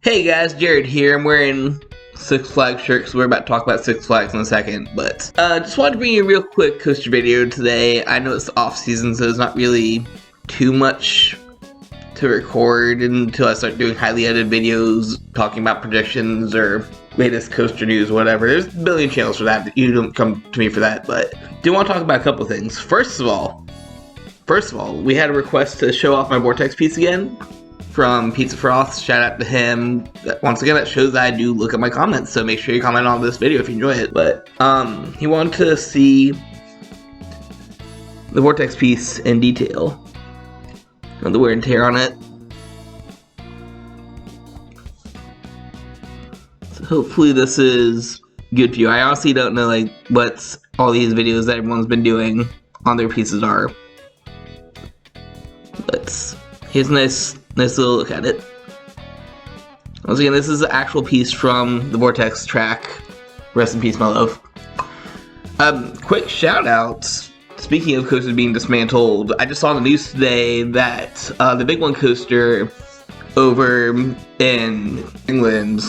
Hey guys, Jared here. I'm wearing Six Flags shirt because we're about to talk about Six Flags in a second. But just wanted to bring you a real quick coaster video today. I know it's the off season, so there's not really too much to record until I start doing highly edited videos talking about predictions or latest coaster news, whatever. There's a billion channels for that. You don't come to me for that, but I do want to talk about a couple of things. First of all, we had a request to show off my Vortex piece again from Pizza Froth. Shout out to him. Once again, that shows that I do look at my comments, so make sure you comment on this video if you enjoy it. But he wanted to see the Vortex piece in detail, the wear and tear on it. So hopefully this is good for you. I honestly don't know like what all these videos that everyone's been doing on their pieces are, but here's a nice little look at it. Once again, this is the actual piece from the Vortex track. Rest in peace, my love. Quick shout out. Speaking of coasters being dismantled, I just saw the news today that the Big One coaster over in England,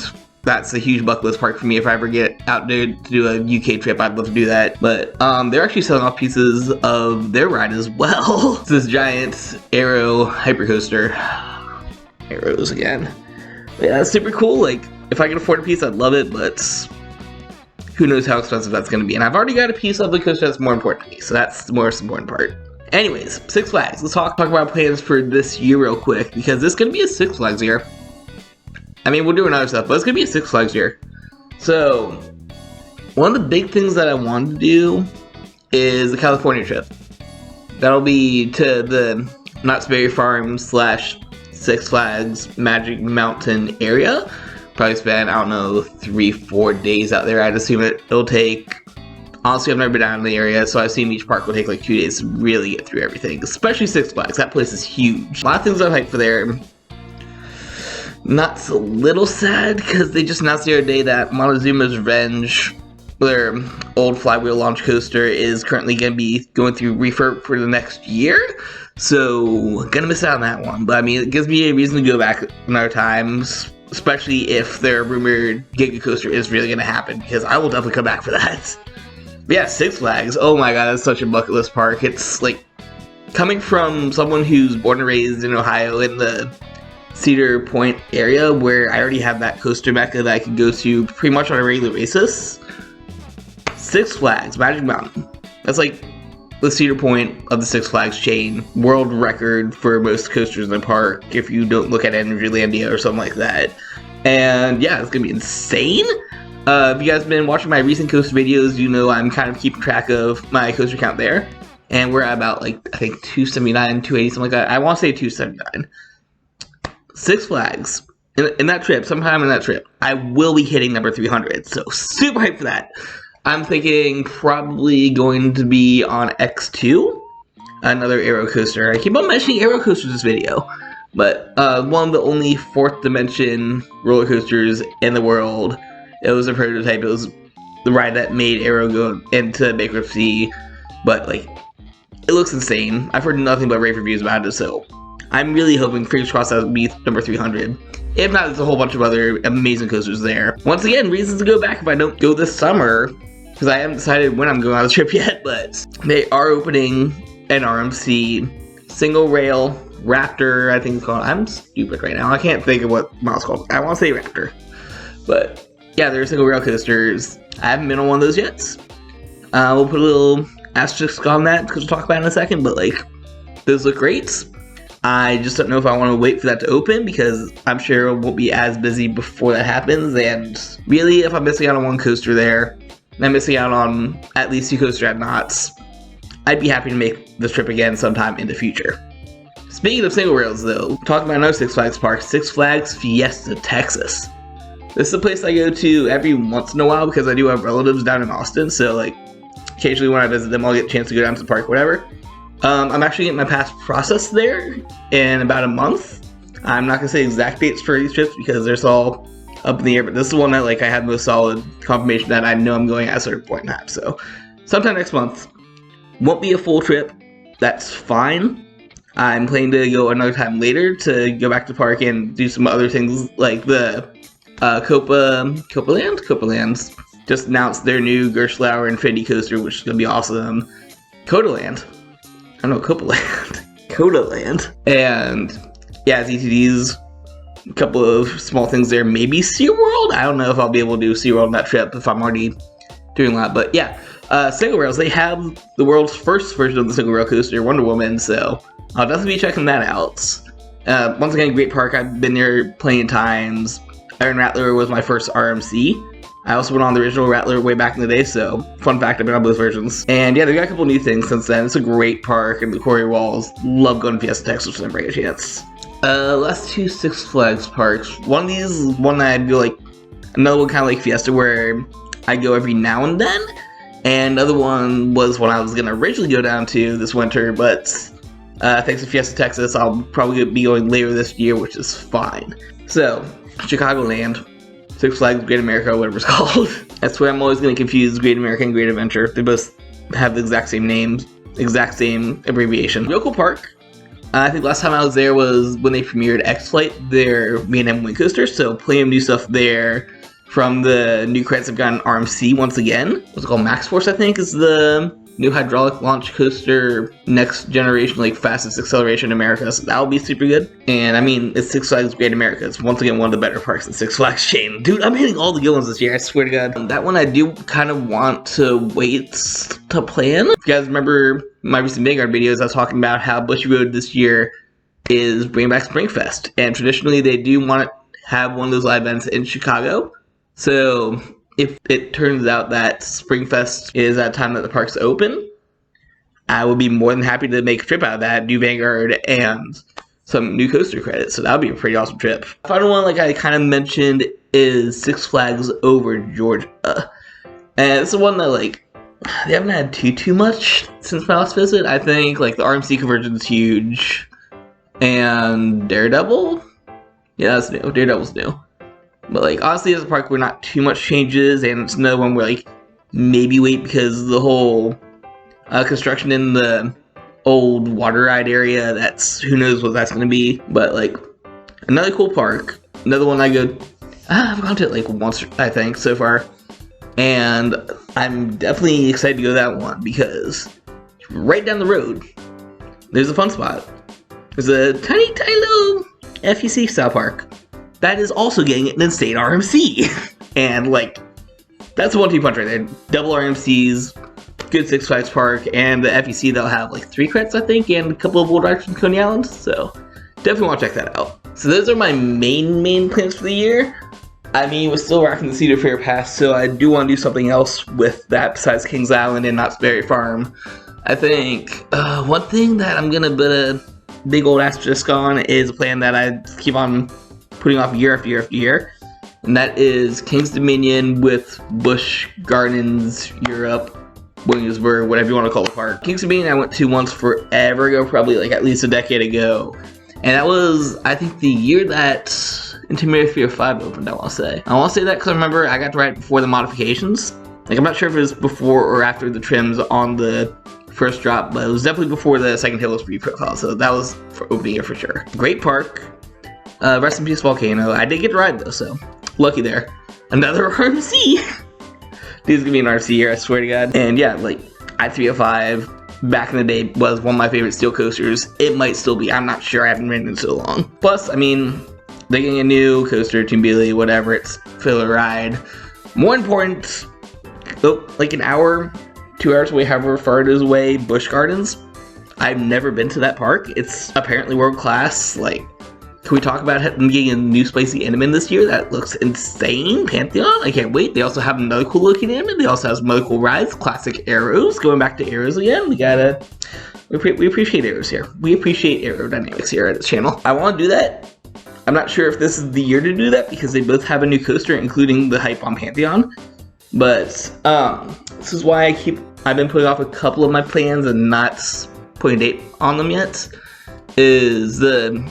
that's a huge bucket list park for me. If I ever get out there to do a UK trip, I'd love to do that. But they're actually selling off pieces of their ride as well. It's this giant Aero hypercoaster. Arrows again. But yeah, that's super cool. Like, if I can afford a piece, I'd love it, but who knows how expensive that's going to be. And I've already got a piece of the coaster that's more important to me, so that's the most important part. Anyways, Six Flags. Let's talk about plans for this year real quick, because this is going to be a Six Flags year. I mean, we'll do other stuff, but it's going to be a Six Flags year. So, one of the big things that I want to do is the California trip. That'll be to the Knott's Berry Farm / Six Flags Magic Mountain area. Probably spend, I don't know, 3-4 days out there. I'd assume it'll take, honestly, I've never been down in the area, so I assume each park will take like 2 days to really get through everything, especially Six Flags. That place is huge. A lot of things I'm hyped for there. Not a little sad because they just announced the other day that Montezuma's Revenge, their old flywheel launch coaster, is currently going to be going through refurb for the next year. So, gonna miss out on that one. But I mean, it gives me a reason to go back another time, especially if their rumored Giga Coaster is really gonna happen, because I will definitely come back for that. But yeah, Six Flags, oh my god, that's such a bucket list park. It's like, coming from someone who's born and raised in Ohio in the Cedar Point area, where I already have that coaster mecca that I can go to pretty much on a regular basis. Six Flags, Magic Mountain. That's like the Cedar Point of the Six Flags chain. World record for most coasters in the park, if you don't look at Energylandia or something like that. And yeah, it's gonna be insane. If you guys have been watching my recent coaster videos, you know I'm kind of keeping track of my coaster count there. And we're at about, like, I think 279, 280, something like that. I want to say 279. Six Flags, in that trip, sometime in that trip, I will be hitting number 300, so super hyped for that. I'm thinking probably going to be on X2, another Aero coaster. I keep on mentioning Aero coasters in this video, but one of the only fourth dimension roller coasters in the world. It was a prototype. It was the ride that made Aero go into bankruptcy, but like, it looks insane. I've heard nothing but rave reviews about it, so I'm really hoping, fingers crossed, that will be number 300. If not, there's a whole bunch of other amazing coasters there. Once again, reasons to go back if I don't go this summer, because I haven't decided when I'm going on the trip yet, but they are opening an RMC single rail Raptor, I think it's called. I'm stupid right now. I can't think of what model's called. I want to say Raptor. But yeah, they're single rail coasters. I haven't been on one of those yet. We'll put a little asterisk on that because we'll talk about it in a second, but like, those look great. I just don't know if I want to wait for that to open, because I'm sure it won't be as busy before that happens. And really, if I'm missing out on one coaster there, and I'm missing out on at least 2 coasters at Knott's, I'd be happy to make this trip again sometime in the future. Speaking of single rails though, talking about another Six Flags park, Six Flags Fiesta, Texas. This is a place I go to every once in a while because I do have relatives down in Austin, so like, occasionally when I visit them, I'll get a chance to go down to the park, whatever. I'm actually getting my pass processed there in about a month. I'm not going to say exact dates for these trips because they're all up in the air, but this is one that like I have most solid confirmation that I know I'm going at a certain point in time. So sometime next month. Won't be a full trip. That's fine. I'm planning to go another time later to go back to the park and do some other things like the Copaland just announced their new Gerstlauer Infinity Coaster, which is going to be awesome. Codaland. I don't know, Copaland. Codaland. And yeah, ZTD's a couple of small things there. Maybe SeaWorld? I don't know if I'll be able to do SeaWorld on that trip if I'm already doing a lot. But yeah, single rails. They have the world's first version of the single rail coaster, Wonder Woman, so I'll definitely be checking that out. Once again, great park. I've been there plenty of times. Iron Rattler was my first RMC. I also went on the original Rattler way back in the day, so fun fact, I've been on both versions. And yeah, they got a couple new things since then. It's a great park, and the Quarry Walls. Love going to Fiesta, Texas whenever I get a chance. Last two Six Flags parks. One of these is one that I'd go like, another one kind of like Fiesta where I go every now and then. And another one was one I was going to originally go down to this winter, but thanks to Fiesta, Texas, I'll probably be going later this year, which is fine. So, Chicagoland. Six Flags Great America, whatever it's called. That's where I'm always going to confuse Great America and Great Adventure. They both have the exact same names, exact same abbreviation. Real cool park. I think last time I was there was when they premiered X-Flight, their M&M Wing Coaster, so plenty of new stuff there. From the new credits, I've gotten RMC once again. What's it called? Max Force, I think, is the new hydraulic launch coaster, next generation, like fastest acceleration in America, so that'll be super good. And I mean, it's Six Flags Great America. It's once again one of the better parks in Six Flags chain. Dude, I'm hitting all the good ones this year, I swear to God. That one I do kind of want to wait to plan. If you guys remember my recent Vanguard videos, I was talking about how Bushy Road this year is bringing back Springfest. And traditionally, they do want to have one of those live events in Chicago. So if it turns out that Springfest is that time that the park's open, I would be more than happy to make a trip out of that, do Vanguard and some new coaster credits. So that would be a pretty awesome trip. The final one, like I kind of mentioned, is Six Flags Over Georgia. And it's the one that, like, they haven't had too much since my last visit. I think, like, the RMC conversion is huge. And Daredevil? Yeah, that's new. Daredevil's new. But, like, honestly, it's a park where not too much changes, and it's another one where, like, maybe wait because the whole construction in the old water ride area, that's, who knows what that's going to be. But, like, another cool park. Another one I've gone to it, like, once, I think, so far. And I'm definitely excited to go to that one because right down the road, there's a fun spot. There's a tiny little FEC style park that is also getting an insane RMC. And, like, that's a 1-2 punch right there. Double RMCs, good Six Flags park, and the FEC, they'll have, like, 3 credits, I think, and a couple of world rides from Coney Island. So, definitely want to check that out. So, those are my main plans for the year. I mean, we're still rocking the Cedar Fair Pass, so I do want to do something else with that besides Kings Island and Knott's Berry Farm. I think one thing that I'm going to put a big old asterisk on is a plan that I keep on putting off year after year after year, and that is King's Dominion with Busch Gardens Europe, Williamsburg, whatever you want to call the park. King's Dominion I went to once forever ago, probably like at least a decade ago, and that was, I think, the year that Intimidator Fear 5 opened, I want to say. I want to say that because I remember I got to ride it before the modifications. Like, I'm not sure if it was before or after the trims on the first drop, but it was definitely before the second hill was pre-profile, so that was for opening year for sure. Great park. Rest in peace, Volcano. I did get to ride though, so lucky there. Another RMC. This is gonna be an RMC year, I swear to God. And yeah, like I-305 back in the day was one of my favorite steel coasters. It might still be. I'm not sure. I haven't ridden it in so long. Plus, I mean, they're getting a new coaster, Team Bailey, whatever. It's filler ride. More important, like an hour, 2 hours away, however far it is away, Busch Gardens. I've never been to that park. It's apparently world class. Like, can we talk about them getting a new spicy Intamin this year? That looks insane. Pantheon, I can't wait. They also have another cool looking Intamin. They also have some other cool rides. Classic arrows. Going back to arrows again. We appreciate arrows here. We appreciate aerodynamics here at this channel. I want to do that. I'm not sure if this is the year to do that because they both have a new coaster, including the hype on Pantheon. But this is why I've been putting off a couple of my plans and not putting a date on them yet. Is the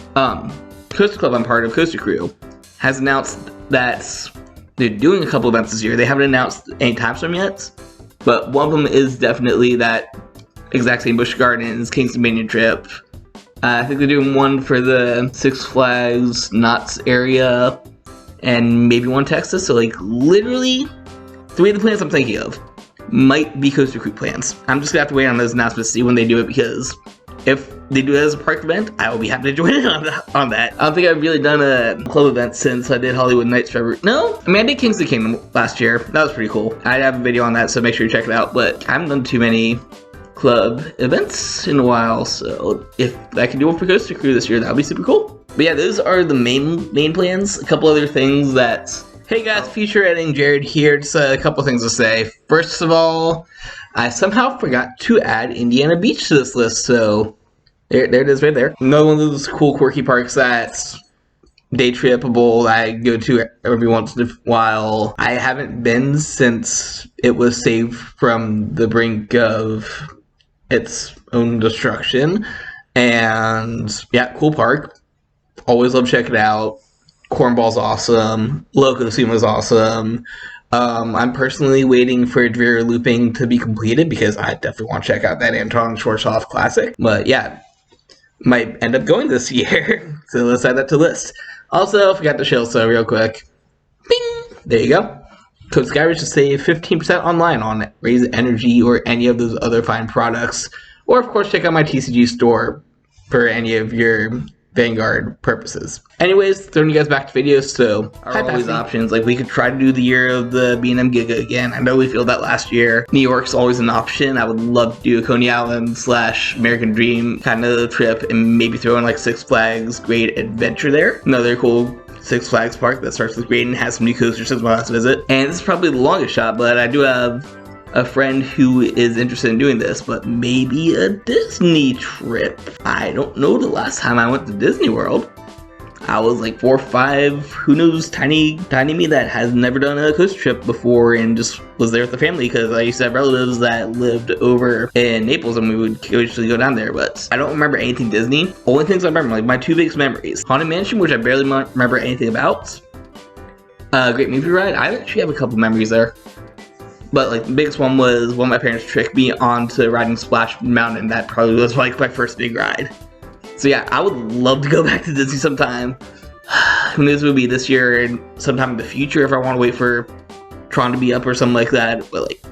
Coaster Club I'm part of, Coaster Crew, has announced that they're doing a couple events this year. They haven't announced any times for them yet, but one of them is definitely that exact same Busch Gardens, King's Dominion trip, I think they're doing one for the Six Flags Knott's area, and maybe one Texas. So like literally 3 of the plans I'm thinking of might be Coaster Creek plans. I'm just gonna have to wait on those announcements to see when they do it, because if they do it as a park event, I will be happy to join in on that. I don't think I've really done a club event since I did Hollywood Nights Forever. No, I mean I did Kings of the Kingdom last year. That was pretty cool. I have a video on that, so make sure you check it out. But I haven't done too many club events in a while, so if I can do one for Coaster Crew this year, that would be super cool. But yeah, those are the main plans. A couple other things that... Hey guys, Future Editing Jared here. Just a couple things to say. First of all, I somehow forgot to add Indiana Beach to this list, so there it is right there. Another one of those cool quirky parks that's day tripable that I go to every once in a while. I haven't been since it was saved from the brink of its own destruction, and yeah, cool park. Always love checking it out. Cornball's awesome. Loco Sumo's awesome. I'm personally waiting for Dreer Looping to be completed because I definitely want to check out that Anton Schwarzkopf classic. But yeah, might end up going this year. So let's add that to the list. Also, forgot to show so real quick. Bing! There you go. Code Skyridge to save 15% online on Raise Energy or any of those other fine products. Or of course, check out my TCG store for any of your Vanguard purposes. Anyways, throwing you guys back to videos, so are always options. Like we could try to do the year of the B&M Giga again. I know we failed that last year. New York's always an option. I would love to do a Coney Island / American Dream kind of trip and maybe throw in like Six Flags Great Adventure there. Another cool Six Flags park that starts with great and has some new coasters since my last visit. And this is probably the longest shot, but I do have a friend who is interested in doing this, but maybe a Disney trip. I don't know the last time I went to Disney World. I was like 4 or 5, who knows, tiny me that has never done a coaster trip before and just was there with the family because I used to have relatives that lived over in Naples and we would occasionally go down there, but I don't remember anything Disney. Only things I remember, like my 2 biggest memories. Haunted Mansion, which I barely remember anything about. Great Movie Ride, I actually have a couple memories there. But like the biggest one was when my parents tricked me onto riding Splash Mountain. That probably was like my first big ride. So yeah, I would love to go back to Disney sometime. Who knows, it would be this year and sometime in the future if I want to wait for Tron to be up or something like that. But like,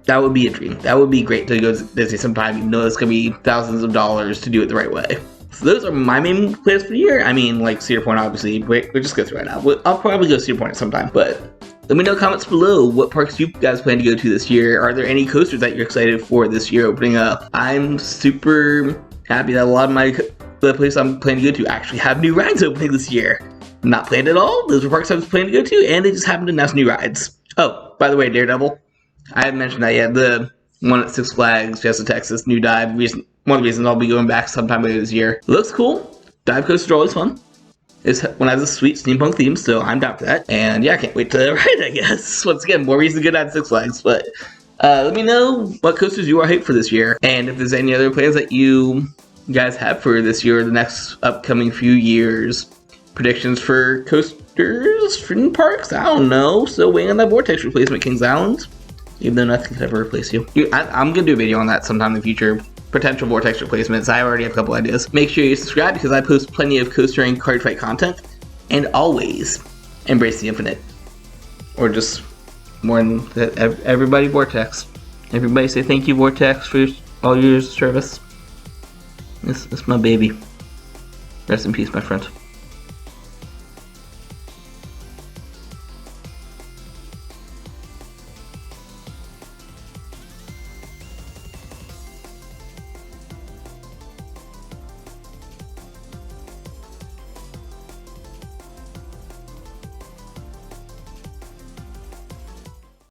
that would be a dream. That would be great to go to Disney sometime. You know, it's gonna be thousands of dollars to do it the right way. So those are my main plans for the year. I mean, like Cedar Point, obviously. We'll just go through right now. I'll probably go to Cedar Point sometime, but let me know in the comments below what parks you guys plan to go to this year. Are there any coasters that you're excited for this year opening up? I'm super happy that a lot of the places I'm planning to go to actually have new rides opening this year. Not planned at all. Those were parks I was planning to go to, and they just happened to announce new rides. Oh, by the way, Daredevil. I haven't mentioned that yet. The one at Six Flags, Fiesta, Texas, new dive. One of the reasons I'll be going back sometime later this year. It looks cool. Dive coasters are always fun. This one has a sweet steampunk theme, so I'm down for that. And yeah, I can't wait to ride, I guess. Once again, more reason to go down to Six Flags. But let me know what coasters you are hyped for this year. And if there's any other plans that you guys have for this year or the next upcoming few years. Predictions for coasters, for parks? I don't know. Still waiting on that vortex replacement, Kings Island. Even though nothing could ever replace you. I'm going to do a video on that sometime in the future. Potential vortex replacements. I already have a couple ideas. Make sure you subscribe because I post plenty of coaster and card fight content. And always embrace the infinite. Or just more than everybody Vortex. Everybody say thank you Vortex for all your service. This my baby. Rest in peace, my friend.